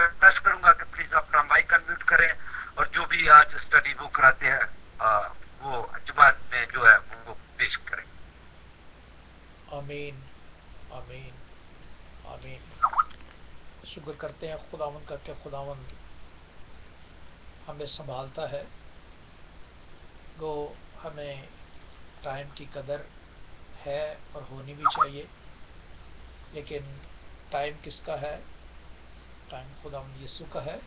Request کروں گا کہ please اپنا مائک انمیوٹ کریں اور جو بھی آج اسٹڈی وہ کراتے ہیں وہ جماعت میں جو ہے وہ پیش کریں. آمین آمین آمین. شکر کرتے ہیں خداوند کا کہ خداوند ہمیں سنبھالتا ہے. گو ہمیں ٹائم کی قدر ہے اور ہونی بھی چاہیے، لیکن ٹائم کس کا ہے؟ ٹائم خداوند یسوع کا ہے،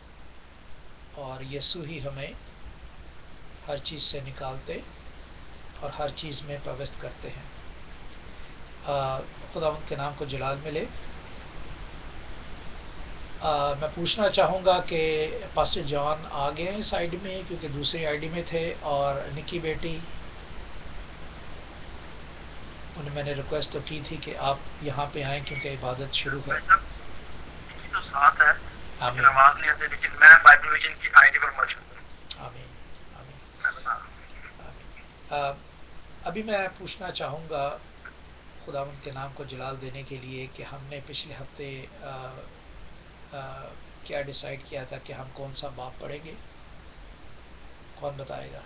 اور یسوع ہی ہمیں ہر چیز سے نکالتے اور ہر چیز میں پیوست کرتے ہیں. خداوند کے نام کو جلال ملے. میں پوچھنا چاہوں گا کہ پاسٹر جان آ گئے ہیں سائیڈ میں، کیونکہ دوسری آئی ڈی میں تھے، اور نکی بیٹی انہیں میں نے ریکویسٹ تو کی تھی کہ آپ یہاں پہ آئیں کیونکہ عبادت شروع ہے. تو ساتھ ہے آمین لیکن آواز نہیں آتی، لیکن میں بائبل ویژن کی آئی ڈی پر موجود ہوں. آمین آمین میں بتا رہا ہوں. آمین. ابھی میں پوچھنا چاہوں گا خداوند کے نام کو جلال دینے کے لیے کہ ہم نے پچھلے ہفتے کیا ڈیسائیڈ کیا تھا کہ ہم کون سا باب پڑھیں گے؟ کون بتائے گا؟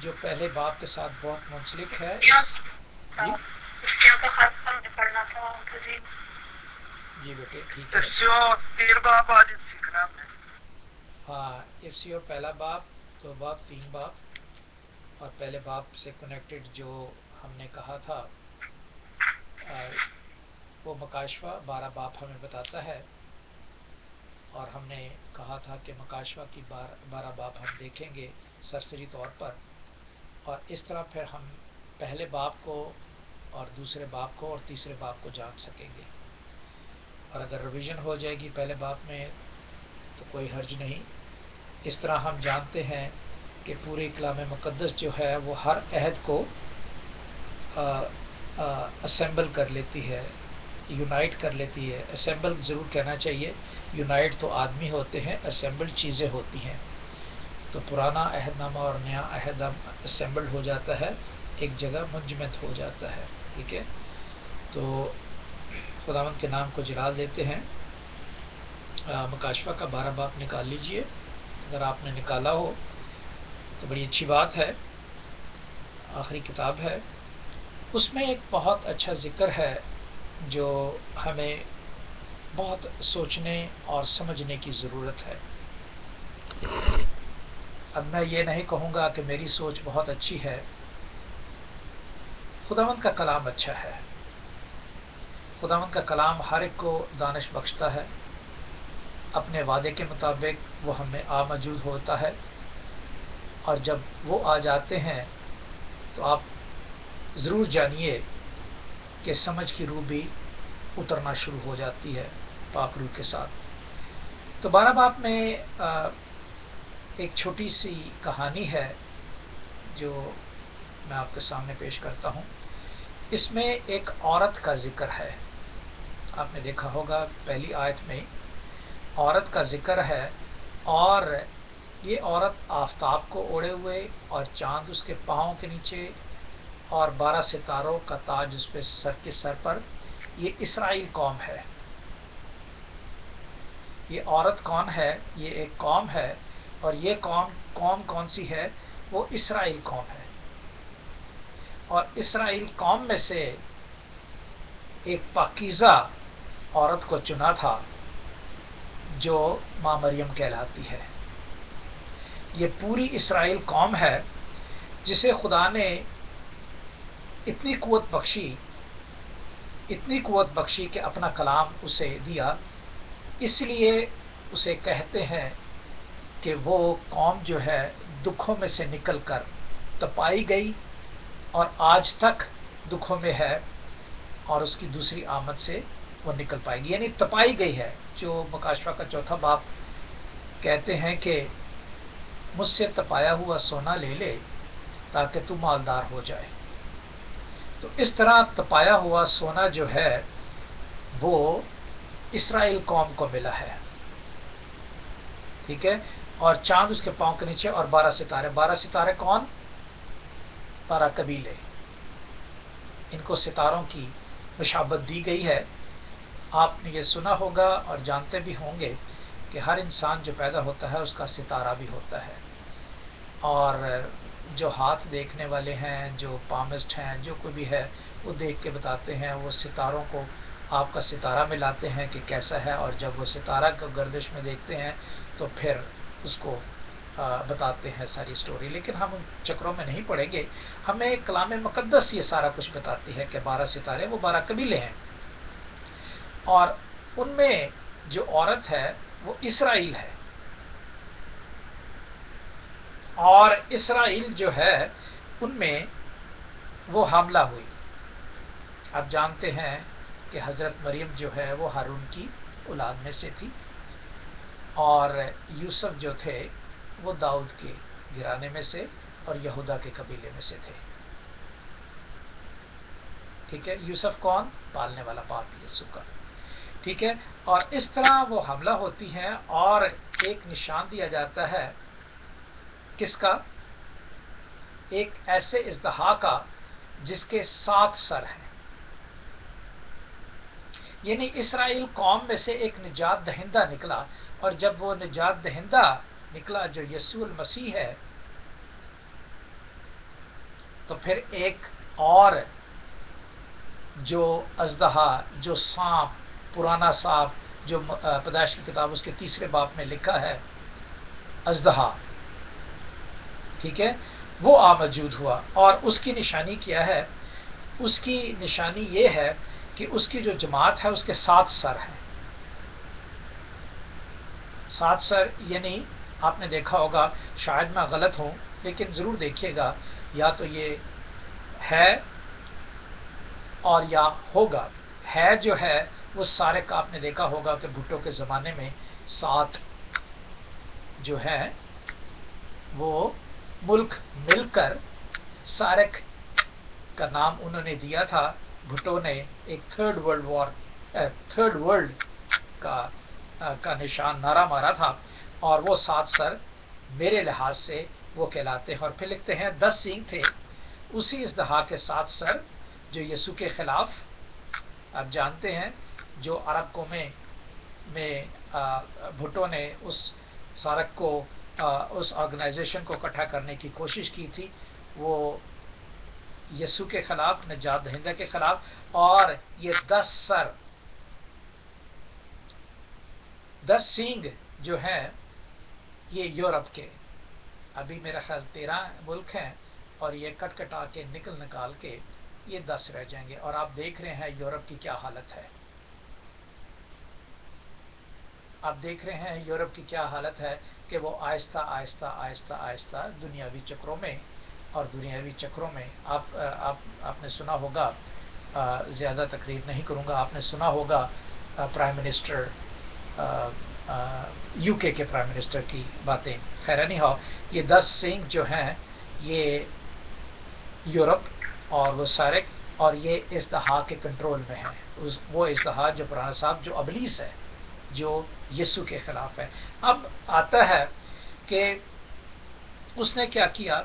جو پہلے باب کے ساتھ بہت منسلک ہے. جی بیٹے ٹھیک ہے. ہاں افسیوں پہلا باب، دو باب، تین باب، اور پہلے باب سے کنیکٹڈ جو ہم نے کہا تھا وہ مکاشفہ 12 باب ہمیں بتاتا ہے، اور ہم نے کہا تھا کہ مکاشفہ کی 12 باب ہم دیکھیں گے سرسری طور پر، اور اس طرح پھر ہم پہلے باب کو اور دوسرے باب کو اور تیسرے باب کو جان سکیں گے. اور اگر ریویژن ہو جائے گی پہلے باب میں تو کوئی حرج نہیں. اس طرح ہم جانتے ہیں کہ پوری کلام مقدس جو ہے وہ ہر عہد کو اسمبل کر لیتی ہے، یونائٹ کر لیتی ہے. اسمبل ضرور کہنا چاہیے، یونائٹ تو آدمی ہوتے ہیں، اسمبل چیزیں ہوتی ہیں. تو پرانا عہد نامہ اور نیا عہد اسمبلڈ ہو جاتا ہے، ایک جگہ منجمد ہو جاتا ہے. ٹھیک ہے، تو خداوند کے نام کو جلال دیتے ہیں. مکاشفہ کا 12 باب نکال لیجئے، اگر آپ نے نکالا ہو تو بڑی اچھی بات ہے. آخری کتاب ہے، اس میں ایک بہت اچھا ذکر ہے جو ہمیں بہت سوچنے اور سمجھنے کی ضرورت ہے. اب میں یہ نہیں کہوں گا کہ میری سوچ بہت اچھی ہے، خداوند کا کلام اچھا ہے. خداوند کا کلام ہر ایک کو دانش بخشتا ہے، اپنے وعدے کے مطابق وہ ہمیں موجود ہوتا ہے، اور جب وہ آ جاتے ہیں تو آپ ضرور جانیے کہ سمجھ کی روح بھی اترنا شروع ہو جاتی ہے پاک روح کے ساتھ. تو 12 باب میں ایک چھوٹی سی کہانی ہے جو میں آپ کے سامنے پیش کرتا ہوں. اس میں ایک عورت کا ذکر ہے. آپ نے دیکھا ہوگا پہلی آیت میں عورت کا ذکر ہے، اور یہ عورت آفتاب کو اوڑے ہوئے اور چاند اس کے پاؤں کے نیچے اور 12 ستاروں کا تاج اس پہ سر پر. یہ اسرائیل قوم ہے. یہ عورت کون ہے؟ یہ ایک قوم ہے، اور یہ قوم کون سی ہے؟ وہ اسرائیل قوم ہے. اور اسرائیل قوم میں سے ایک پاکیزہ عورت کو چنا تھا جو ماں مریم کہلاتی ہے. یہ پوری اسرائیل قوم ہے جسے خدا نے اتنی قوت بخشی کہ اپنا کلام اسے دیا. اس لیے اسے کہتے ہیں کہ وہ قوم جو ہے دکھوں میں سے نکل کر تپائی گئی اور آج تک دکھوں میں ہے، اور اس کی دوسری آمد سے وہ نکل پائے گی. یعنی تپائی گئی ہے. جو مکاشفہ کا 4 باب کہتے ہیں کہ مجھ سے تپایا ہوا سونا لے لے تاکہ تو مالدار ہو جائے. تو اس طرح تپایا ہوا سونا جو ہے وہ اسرائیل قوم کو ملا ہے. ٹھیک ہے، اور چاند اس کے پاؤں کے نیچے اور 12 ستارے. 12 ستارے کون؟ 12 قبیلے. ان کو ستاروں کی مشابت دی گئی ہے۔ آپ نے یہ سنا ہوگا اور جانتے بھی ہوں گے کہ ہر انسان جو پیدا ہوتا ہے اس کا ستارہ بھی ہوتا ہے، اور جو ہاتھ دیکھنے والے ہیں، جو پامسٹ ہیں، جو کوئی بھی ہے، وہ دیکھ کے بتاتے ہیں، وہ ستاروں کو آپ کا ستارہ ملاتے ہیں کہ کیسا ہے، اور جب وہ ستارہ کو گردش میں دیکھتے ہیں تو پھر اس کو بتاتے ہیں ساری سٹوری۔ لیکن ہم ان چکروں میں نہیں پڑیں گے، ہمیں کلام مقدس یہ سارا کچھ بتاتی ہے کہ 12 ستارے وہ 12 قبیلے ہیں، اور ان میں جو عورت ہے وہ اسرائیل ہے، اور اسرائیل جو ہے ان میں وہ حاملہ ہوئی۔ آپ جانتے ہیں کہ حضرت مریم جو ہے وہ ہارون کی اولاد میں سے تھی، اور یوسف جو تھے وہ داؤد کے گھرانے میں سے اور یہودا کے قبیلے میں سے تھے۔ ٹھیک ہے، یوسف کون؟ پالنے والا باپ یسوع کا۔ ٹھیک ہے، اور اس طرح وہ حملہ ہوتی ہیں، اور ایک نشان دیا جاتا ہے کس کا؟ ایک ایسے اژدہا کا جس کے 7 سر ہیں، یعنی اسرائیل قوم میں سے ایک نجات دہندہ نکلا، اور جب وہ نجات دہندہ نکلا جو یسوع المسیح ہے، تو پھر ایک اور جو اژدہا، جو سانپ، پرانا سانپ جو پیدائش کی کتاب اس کے 3 باب میں لکھا ہے، اژدہا، ٹھیک ہے، وہ موجود ہوا، اور اس کی نشانی کیا ہے؟ اس کی نشانی یہ ہے کہ اس کی جو جماعت ہے اس کے 7 سر ہیں۔ 7 سر یعنی آپ نے دیکھا ہوگا، شاید میں غلط ہوں لیکن ضرور دیکھیے گا، یا تو یہ ہے اور یا ہوگا۔ ہے جو ہے وہ سارے کا آپ نے دیکھا ہوگا کہ بھٹو کے زمانے میں 7 جو ہے وہ ملک مل کر سارک کا نام انہوں نے دیا تھا۔ بھٹو نے ایک تھرڈ ورلڈ کا نشان نعرہ مارا تھا، اور وہ 7 سر میرے لحاظ سے وہ کہلاتے ہیں۔ اور پھر لکھتے ہیں 10 سینگ تھے اسی اژدہا کے 7 سر جو یسوع کے خلاف، آپ جانتے ہیں، جو عرب قومیں میں بھٹو نے اس سارک کو، اس آرگنائزیشن کو اکٹھا کرنے کی کوشش کی تھی، وہ یسوع کے خلاف، نجات دہندہ کے خلاف۔ اور یہ 10 سر، 10 سینگ جو ہیں یہ یورپ کے، ابھی میرا خیال 13 ملک ہیں، اور یہ کٹ کٹا کے نکال کے یہ 10 رہ جائیں گے، اور آپ دیکھ رہے ہیں یورپ کی کیا حالت ہے۔ آپ دیکھ رہے ہیں یورپ کی کیا حالت ہے کہ وہ آہستہ آہستہ آہستہ آہستہ دنیاوی چکروں میں آپ نے سنا ہوگا، زیادہ تقریر نہیں کروں گا، آپ نے سنا ہوگا پرائم منسٹر یو کے پرائم منسٹر کی باتیں۔ خیر نہیں ہو، یہ 10 سینگ جو ہیں یہ یورپ اور وہ سارک، اور یہ اژدہا کے کنٹرول میں ہے، وہ اژدہا جو پرانا صاحب، جو ابلیس ہے، جو یسوع کے خلاف ہے۔ اب آتا ہے کہ اس نے کیا کیا؟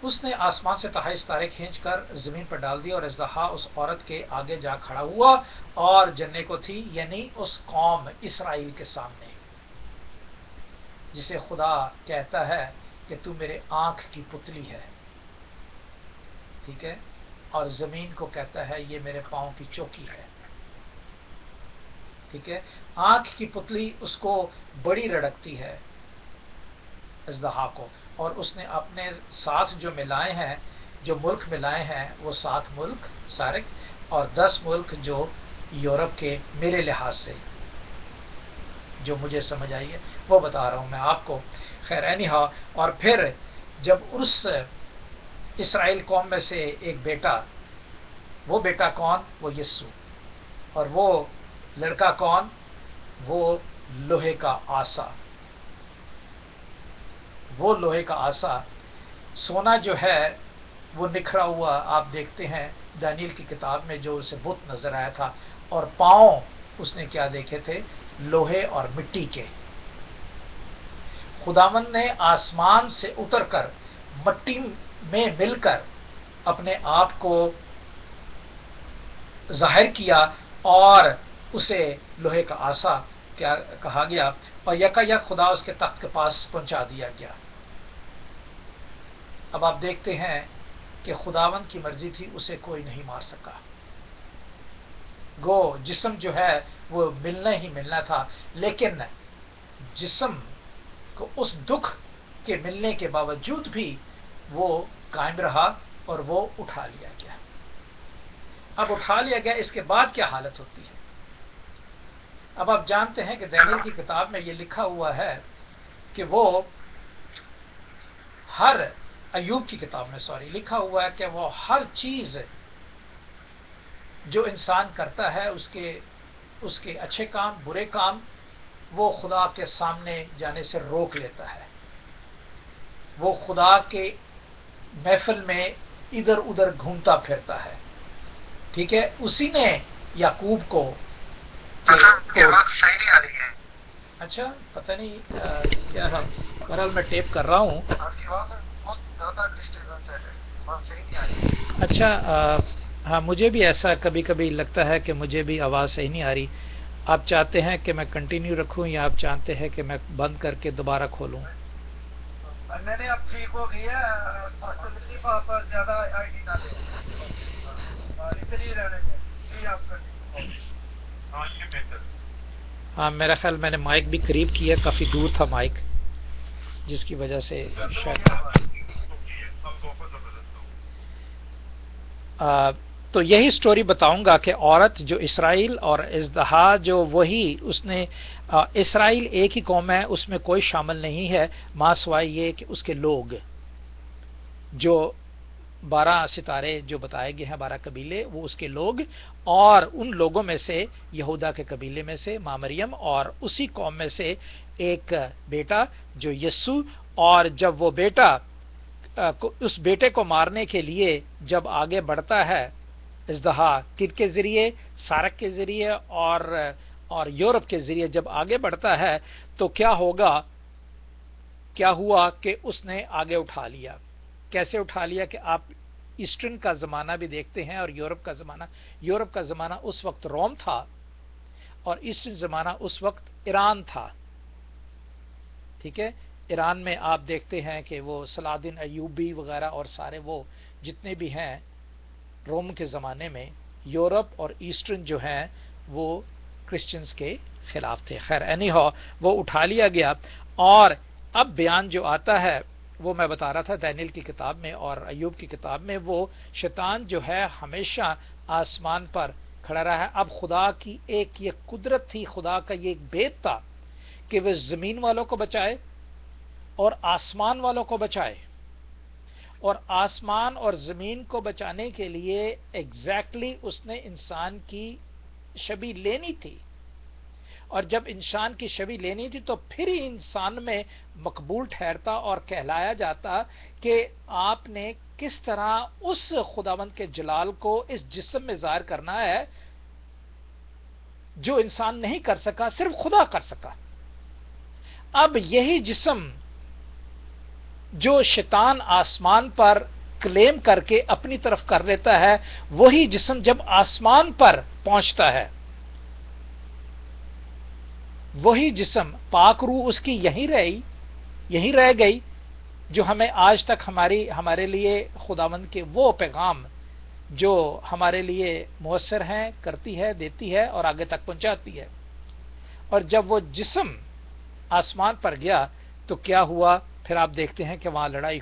اس نے آسمان سے تاہی ستارے کھینچ کر زمین پر ڈال دیا، اور اژدہا اس عورت کے آگے جا کھڑا ہوا اور جننے کو تھی، یعنی اس قوم اسرائیل کے سامنے، جسے خدا کہتا ہے کہ تو میرے آنکھ کی پتلی ہے، ٹھیک ہے، اور زمین کو کہتا ہے یہ میرے پاؤں کی چوکی ہے، ٹھیک ہے۔ آنکھ کی پتلی اس کو بڑی رڑکتی ہے اژدہا کو، اور اس نے اپنے ساتھ جو ملائے ہیں، جو ملک ملائے ہیں، وہ 7 ملک سارک، اور 10 ملک جو یورپ کے، میرے لحاظ سے جو مجھے سمجھ آئی ہے وہ بتا رہا ہوں میں آپ کو۔ خیر اینیہا، اور پھر جب اس اسرائیل قوم میں سے ایک بیٹا، وہ بیٹا کون؟ وہ یسوع، اور وہ لڑکا کون؟ وہ لوہے کا آسا، وہ لوہے کا آسا، سونا جو ہے وہ نکھرا ہوا، آپ دیکھتے ہیں دانیل کی کتاب میں جو اسے بت نظر آیا تھا، اور پاؤں اس نے کیا دیکھے تھے؟ لوہے اور مٹی کے۔ خداوند نے آسمان سے اتر کر مٹی میں مل کر اپنے آپ کو ظاہر کیا اور اسے لوہے کا عصا کیا کہا گیا اور یکا یک خدا اس کے تخت کے پاس پہنچا دیا گیا۔ اب آپ دیکھتے ہیں کہ خداوند کی مرضی تھی، اسے کوئی نہیں مار سکا۔ گو جسم جو ہے وہ ملنا ہی ملنا تھا، لیکن جسم کو اس دکھ کے ملنے کے باوجود بھی وہ قائم رہا اور وہ اٹھا لیا گیا۔ اب اٹھا لیا گیا، اس کے بعد کیا حالت ہوتی ہے؟ اب آپ جانتے ہیں کہ دانیل کی کتاب میں یہ لکھا ہوا ہے کہ وہ ایوب کی کتاب میں لکھا ہوا ہے کہ وہ ہر چیز جو انسان کرتا ہے، اس کے اچھے کام برے کام، وہ خدا کے سامنے جانے سے روک لیتا ہے۔ وہ خدا کے محفل میں ادھر ادھر گھومتا پھرتا ہے۔ ٹھیک ہے، اسی نے یعقوب کو صحیح نہیں آ رہی ہے۔ اچھا پتہ نہیں کیا بہرحال میں ٹیپ کر رہا ہوں۔ اچھا ہاں، مجھے بھی ایسا کبھی کبھی لگتا ہے کہ مجھے بھی آواز صحیح نہیں آ رہی۔ آپ چاہتے ہیں کہ میں کنٹینیو رکھوں یا آپ چاہتے ہیں کہ میں بند کر کے دوبارہ کھولوں؟ نہیں اب ٹھیک ہو گئی ہے، زیادہ آئی ڈی نہ دیں، اتنی رہنے دیں جی آپ کر۔ ہاں یہ بہتر۔ ہاں میرا خیال میں نے مائک بھی قریب کیا، کافی دور تھا مائک، جس کی وجہ سے شاید تو یہی سٹوری بتاؤں گا کہ عورت جو اسرائیل اور ازدہا جو وہی اس نے اسرائیل ایک ہی قوم ہے، اس میں کوئی شامل نہیں ہے ماں سوائے یہ کہ اس کے لوگ جو 12 ستارے جو بتائے گئے ہیں، 12 قبیلے، وہ اس کے لوگ، اور ان لوگوں میں سے یہودا کے قبیلے میں سے ماں مریم، اور اسی قوم میں سے ایک بیٹا جو یسوع، اور جب وہ بیٹا اس بیٹے کو مارنے کے لیے جب آگے بڑھتا ہے ازدہا کن کے ذریعے، سارک کے ذریعے اور یورپ کے ذریعے جب آگے بڑھتا ہے تو کیا ہوا کہ اس نے آگے اٹھا لیا۔ کیسے اٹھا لیا کہ آپ ایسٹرن کا زمانہ بھی دیکھتے ہیں اور یورپ کا زمانہ اس وقت روم تھا اور ایسٹرن زمانہ اس وقت ایران تھا۔ ٹھیک ہے، ایران میں آپ دیکھتے ہیں کہ وہ صلاح الدین ایوبی وغیرہ اور سارے وہ جتنے بھی ہیں روم کے زمانے میں، یورپ اور ایسٹرن جو ہیں وہ کرسچنز کے خلاف تھے۔ خیر اینی ہاؤ وہ اٹھا لیا گیا، اور اب بیان جو آتا ہے وہ میں بتا رہا تھا دانیل کی کتاب میں اور ایوب کی کتاب میں، وہ شیطان جو ہے ہمیشہ آسمان پر کھڑا رہا ہے۔ اب خدا کی ایک یہ قدرت تھی، خدا کا یہ ایک بیت تھا کہ وہ زمین والوں کو بچائے اور آسمان والوں کو بچائے، اور آسمان اور زمین کو بچانے کے لیے ایگزیکٹلی اس نے انسان کی شبیہ لینی تھی، اور جب انسان کی شبیہ لینی تھی تو پھر ہی انسان میں مقبول ٹھہرتا اور کہلایا جاتا کہ آپ نے کس طرح اس خداوند کے جلال کو اس جسم میں ظاہر کرنا ہے جو انسان نہیں کر سکا، صرف خدا کر سکا۔ اب یہی جسم جو شیطان آسمان پر کلیم کر کے اپنی طرف کر لیتا ہے، وہی جسم جب آسمان پر پہنچتا ہے، وہی جسم پاک روح اس کی یہیں رہ گئی جو ہمیں آج تک ہمارے لیے خداوند کے وہ پیغام جو ہمارے لیے مؤثر ہیں کرتی ہے، دیتی ہے اور آگے تک پہنچاتی ہے۔ اور جب وہ جسم آسمان پر گیا تو کیا ہوا؟ پھر آپ دیکھتے ہیں کہ وہاں لڑائی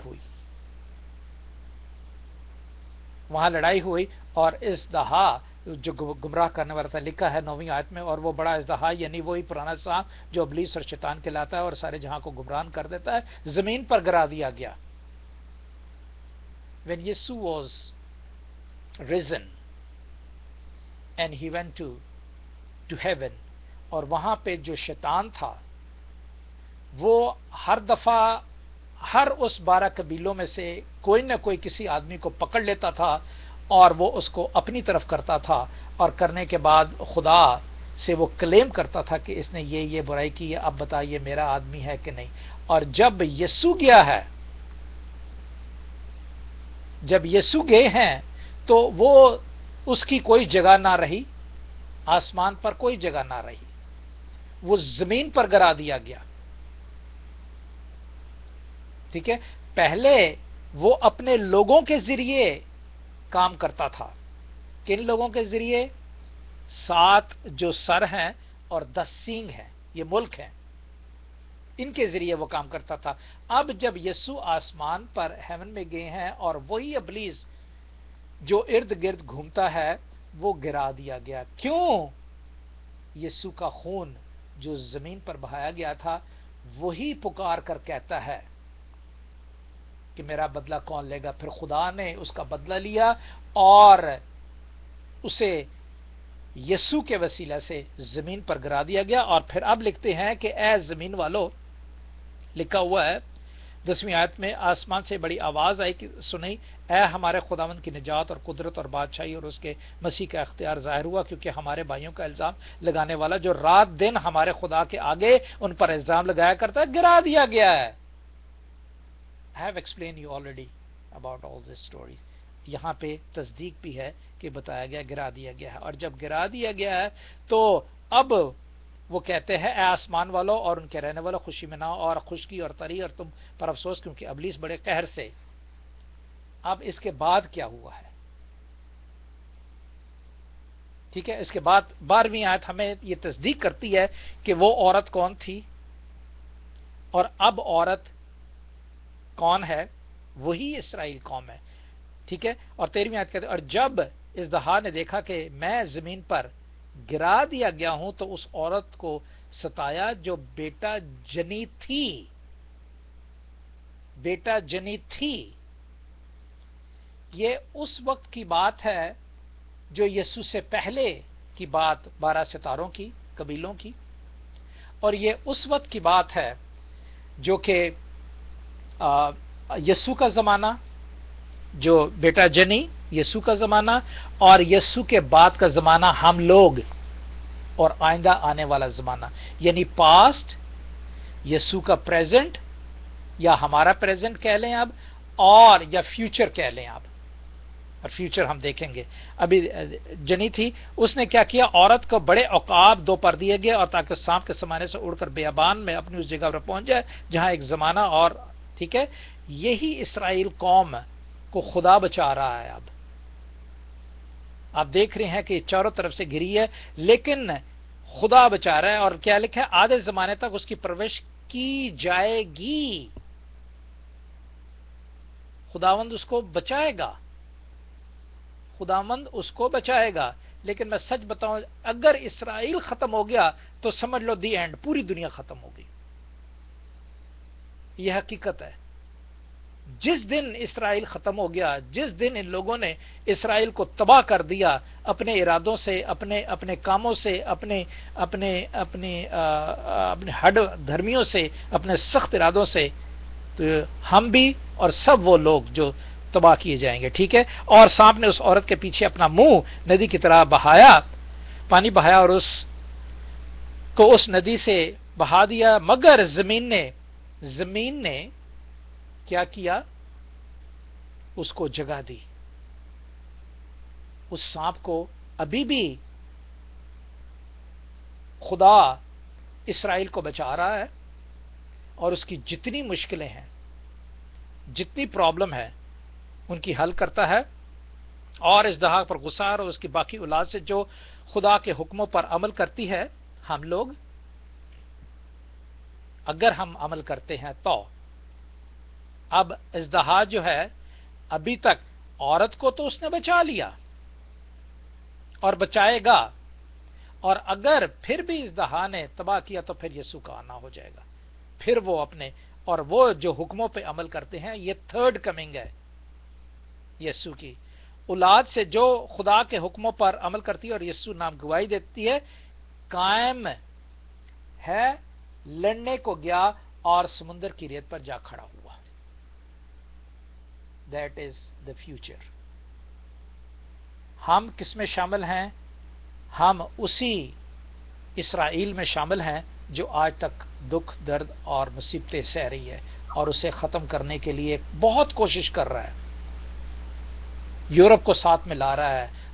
ہوئی اور ازدہا جو گمراہ کرنے والا تھا، لکھا ہے 9ویں آیت میں، اور وہ بڑا ازدہا یعنی وہی پرانا سا جو ابلیس اور شیطان کہلاتا ہے اور سارے جہاں کو گمراہ کر دیتا ہے، زمین پر گرا دیا گیا۔ When Yeshua was risen and he went to heaven، اور وہاں پہ جو شیطان تھا وہ ہر دفعہ ہر اس 12 قبیلوں میں سے کوئی نہ کوئی کسی آدمی کو پکڑ لیتا تھا اور وہ اس کو اپنی طرف کرتا تھا، اور کرنے کے بعد خدا سے وہ کلیم کرتا تھا کہ اس نے یہ برائی کی ہے، اب بتا یہ میرا آدمی ہے کہ نہیں۔ اور جب یسوع گئے ہیں تو وہ اس کی کوئی جگہ نہ رہی، آسمان پر کوئی جگہ نہ رہی، وہ زمین پر گرا دیا گیا. ٹھیک ہے، پہلے وہ اپنے لوگوں کے ذریعے کام کرتا تھا. کن لوگوں کے ذریعے؟ 7 جو سر ہیں اور 10 سینگ ہیں، یہ ملک ہیں، ان کے ذریعے وہ کام کرتا تھا. اب جب یسوع آسمان پر ہیون میں گئے ہیں اور وہی ابلیس جو ارد گرد گھومتا ہے وہ گرا دیا گیا. کیوں؟ یسوع کا خون جو زمین پر بہایا گیا تھا وہی پکار کر کہتا ہے کہ میرا بدلہ کون لے گا. پھر خدا نے اس کا بدلہ لیا اور اسے یسوع کے وسیلہ سے زمین پر گرا دیا گیا. اور پھر اب لکھتے ہیں کہ اے زمین والو، لکھا ہوا ہے 10ویں آیت میں، آسمان سے بڑی آواز آئی کہ سنی، اے ہمارے خداوند کی نجات اور قدرت اور بادشاہی اور اس کے مسیح کا اختیار ظاہر ہوا، کیونکہ ہمارے بھائیوں کا الزام لگانے والا جو رات دن ہمارے خدا کے آگے ان پر الزام لگایا کرتا ہے گرا دیا گیا ہے. I have explained you already about all this stories. یہاں پہ تصدیق بھی ہے کہ بتایا گیا گرا دیا گیا ہے. اور جب گرا دیا گیا ہے تو اب وہ کہتے ہیں اے آسمان والو اور ان کے رہنے والوں، خوشی مناؤ اور خشکی اور تری اور تم پر افسوس، کیونکہ ابلیس بڑے قہر سے. اب اس کے بعد کیا ہوا ہے؟ ٹھیک ہے، اس کے بعد 12ویں آیت ہمیں یہ تصدیق کرتی ہے کہ وہ عورت کون تھی اور اب عورت کون ہے؟ وہی اسرائیل قوم ہے. ٹھیک ہے، اور 13ویں آیت کہتے ہیں اور جب اژدہا نے دیکھا کہ میں زمین پر گرا دیا گیا ہوں تو اس عورت کو ستایا جو بیٹا جنی تھی. بیٹا جنی تھی، یہ اس وقت کی بات ہے جو یسوع سے پہلے کی بات 12 ستاروں کی قبیلوں کی، اور یہ اس وقت کی بات ہے جو کہ یسوع کا زمانہ، جو بیٹا جنی یسوع کا زمانہ، اور یسوع کے بعد کا زمانہ ہم لوگ، اور آئندہ آنے والا زمانہ، یعنی پاسٹ، یسوع کا پریزنٹ یا ہمارا پریزنٹ کہہ لیں اب، اور یا فیوچر کہہ لیں آپ، اور فیوچر ہم دیکھیں گے. ابھی جنی تھی، اس نے کیا کیا؟ عورت کو بڑے عقاب 2 پر دیے گئے اور تاکہ سانپ کے سمانے سے اڑ کر بیابان میں اپنی اس جگہ پر پہنچ جائے جہاں ایک زمانہ اور. ٹھیک ہے، یہی اسرائیل قوم کو خدا بچا رہا ہے. اب آپ دیکھ رہے ہیں کہ چاروں طرف سے گھری ہے لیکن خدا بچا رہا ہے. اور کیا لکھا ہے؟ آدھے زمانے تک اس کی پرورش کی جائے گی. خداوند اس کو بچائے گا، خداوند اس کو بچائے گا. لیکن میں سچ بتاؤں، اگر اسرائیل ختم ہو گیا تو سمجھ لو دی اینڈ، پوری دنیا ختم ہو گئی. یہ حقیقت ہے. جس دن اسرائیل ختم ہو گیا، جس دن ان لوگوں نے اسرائیل کو تباہ کر دیا اپنے ارادوں سے، اپنے کاموں سے، اپنے ہڈ دھرمیوں سے، اپنے سخت ارادوں سے، تو ہم بھی اور سب وہ لوگ جو تباہ کیے جائیں گے. ٹھیک ہے، اور سانپ نے اس عورت کے پیچھے اپنا منہ ندی کی طرح بہایا، پانی بہایا اور اس کو اس ندی سے بہا دیا. مگر زمین نے کیا کیا؟ اس کو جگہ دی. اس سانپ کو ابھی بھی خدا اسرائیل کو بچا رہا ہے اور اس کی جتنی مشکلیں ہیں، جتنی پرابلم ہے، ان کی حل کرتا ہے. اور اژدہا پر غصہ اور اس کی باقی اولاد سے جو خدا کے حکموں پر عمل کرتی ہے، ہم لوگ اگر ہم عمل کرتے ہیں تو. اب اژدہا جو ہے، ابھی تک عورت کو تو اس نے بچا لیا اور بچائے گا، اور اگر پھر بھی اژدہا نے تباہ کیا تو پھر یسوع کا آنا ہو جائے گا. پھر وہ اپنے، اور وہ جو حکموں پہ عمل کرتے ہیں، یہ 3rd کمنگ ہے یسوع کی. اولاد سے جو خدا کے حکموں پر عمل کرتی ہے اور یسوع نام گواہی دیتی ہے، قائم ہے، لڑنے کو گیا اور سمندر کی ریت پر جا کھڑا ہوا. That is the future. ہم کس میں شامل ہیں؟ ہم اسی اسرائیل میں شامل ہیں جو آج تک دکھ، درد اور مصیبتیں سہ رہی ہے اور اسے ختم کرنے کے لیے بہت کوشش کر رہا ہے. یورپ کو ساتھ میں لا رہا ہے،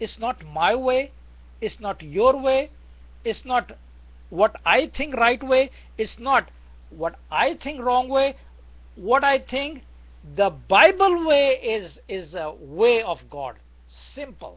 It's not my way, it's not your way, it's not what I think right way, it's not what I think wrong way. What I think the Bible way is a way of God. Simple.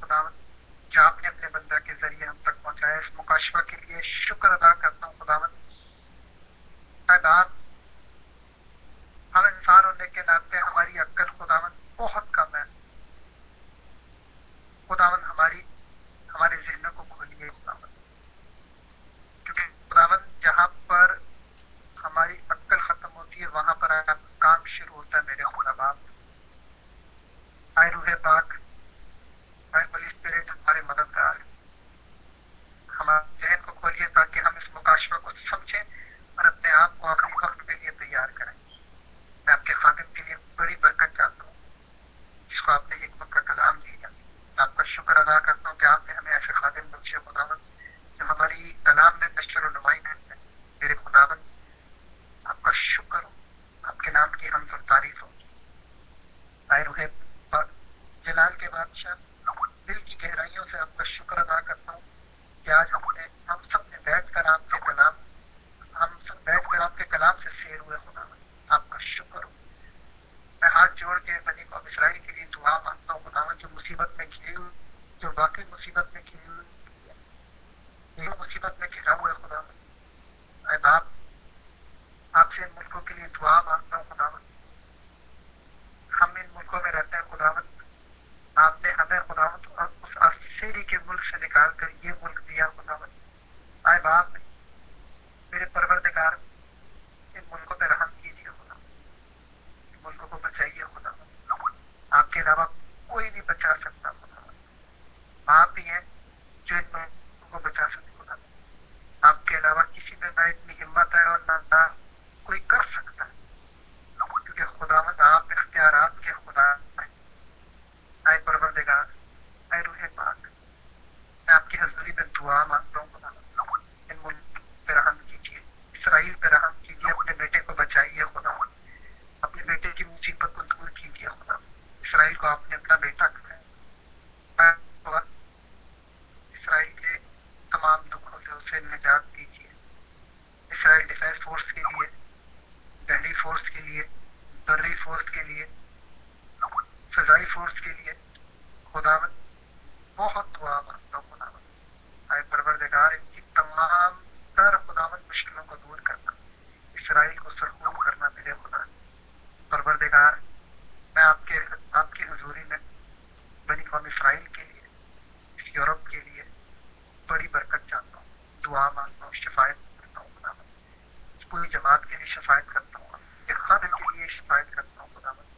خداوند جو آپ نے اپنے بندہ کے ذریعے ہم تک پہنچایا، اس مکاشفہ کے لیے شکر ادا کرتا ہوں خداوند۔ ہم انسان ہونے کے ناطے ہماری عقل خداوند بہت کم ہے، خداوند ہمارے ذہنوں کو کھولیے خداوند، کیونکہ خداوند جہاں پر ہماری عقل ختم ہوتی ہے وہاں پر آپ کام شروع ہوتا ہے میرے خدا باپ۔ اے روح پاک، اے ہولی اسپرٹ ہمارے مددگار، ہمارے ذہن کو کھولیے تاکہ ہم اس مکاشفہ کو سمجھیں اور اپنے آپ کو آخری وقت کے لیے تیار کریں۔ میں آپ کے خادم کے لیے بڑی برکت چاہتا ہوں جس کو آپ نے حکمت کا کلام دیا۔ میں آپ کا شکر ادا کرتا ہوں کہ آپ نے ہمیں ایسے خادم بخشے خداوند جو ہماری کلام میں بشر و نمائی کرتے ہیں۔ میرے خداوند آپ کا شکر ہو، آپ کے نام کی ہم سب تعریف ہو۔ اے روح جلال کے بادشاہ، دل کی گہرائیوں سے آپ کا شکر ادا کرتا ہوں کہ آج ہم سب نے بیٹھ کر آپ کے کلام سے سیر ہوئے خداوند، آپ کا شکر ہو۔ میں ہاتھ جوڑ کے بنی قوم اسرائیل کے لیے دعا مانگتا ہوں خداوند، جو مصیبت میں گھری ہوئی، جو واقعی مصیبت میں گھری ہوئی، جو مصیبت میں گھرا ہوا ہے خداوند۔ اے باپ، آپ سے ان ملکوں کے لیے دعا مانگتا ہوں خداوند۔ ہم ان ملکوں میں رہتے ہیں خداوند، آپ نے ہمیں خداوند اس آسٹریلی کے ملک سے نکال کر یہ ملک دیا خداوند۔ اے باپ میرے پروردگار، ان ملکوں پہ رحم کیجیے خداوند، ان ملکوں کو بچائیے خداوند، آپ کے علاوہ کوئی نہیں بچا سکتا خداوند، آپ ہی ہیں جو ان ملکوں کو بچا سکتے خداوند، آپ کے علاوہ کسی میں نہ اتنی ہمت ہے اور نہ کوئی کر سکتا ہے، کیونکہ خداوند آپ اختیارات کے خدا ہیں۔ اے پروردگار، اے روح پاک، میں آپ کی حضوری میں دعا مانگتا ہوں خداوند، ان ملک پہ رحم کیجیے، اسرائیل پہ رحم کیجیے، اپنے بیٹے کو بچائیے خداوند، اپنے بیٹے کی مصیبت کو دور کیجیے خداوند۔ اسرائیل کو آپ نے اپنا بیٹا کہا، اسرائیل کے تمام دکھوں سے اسے نجات دیجیے۔ اسرائیل ڈیفینس فورس کے لیے، دہلی فورس کے لیے، بری فورس کے لیے، فضائی فورس کے لیے خداوند بہت دعا مانگتا ہوں خداوند۔ اے پروردگار، ان کی تمام تر خداوند مشکلوں کو دور کرنا، اسرائیل کو سرخون کرنا میرے خدا۔ پروردگار، میں آپ کی حضوری میں بنی قوم اسرائیل کے لیے، اس یورپ کے لیے بڑی برکت چاہتا ہوں، دعا مانگتا ہوں، شفایت کرتا ہوں خداوند، اس پوری جماعت کے لیے شفایت کرتا ہوں، ایک خادم کے لیے شفایت کرتا ہوں خداوند۔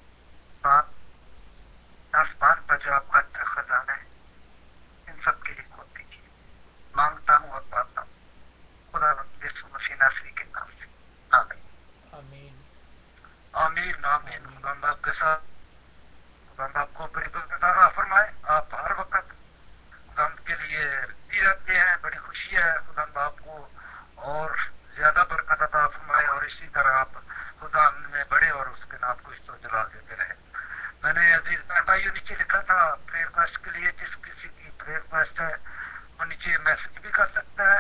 باپ، آسمان پر جو آپ کا خزانہ ہے ان سب کے لیے کھول دیجیے، مانگتا ہوں اور پاتا ہوں خداوند یسوع مسیح ناصری کے نام سے، آمین آمین آمین آمین۔ خداوند آپ کے ساتھ، خداوند آپ کو بڑی برکت عطا فرمائے۔ آپ ہر وقت خداوند کے لیے بھی رہتے ہیں، بڑی خوشی ہے، خداوند آپ کو اور زیادہ برکت عطا فرمائے، اور اسی طرح آپ خدا میں بڑے اور اس کے نام کو اس طرح جلا دیتے رہے۔ میں نے عزیز بھائیوں نیچے لکھا تھا پریئر ریکویسٹ کے لیے، جس کسی کی پریئر ریکویسٹ ہے وہ نیچے میسج بھی کر سکتا ہے۔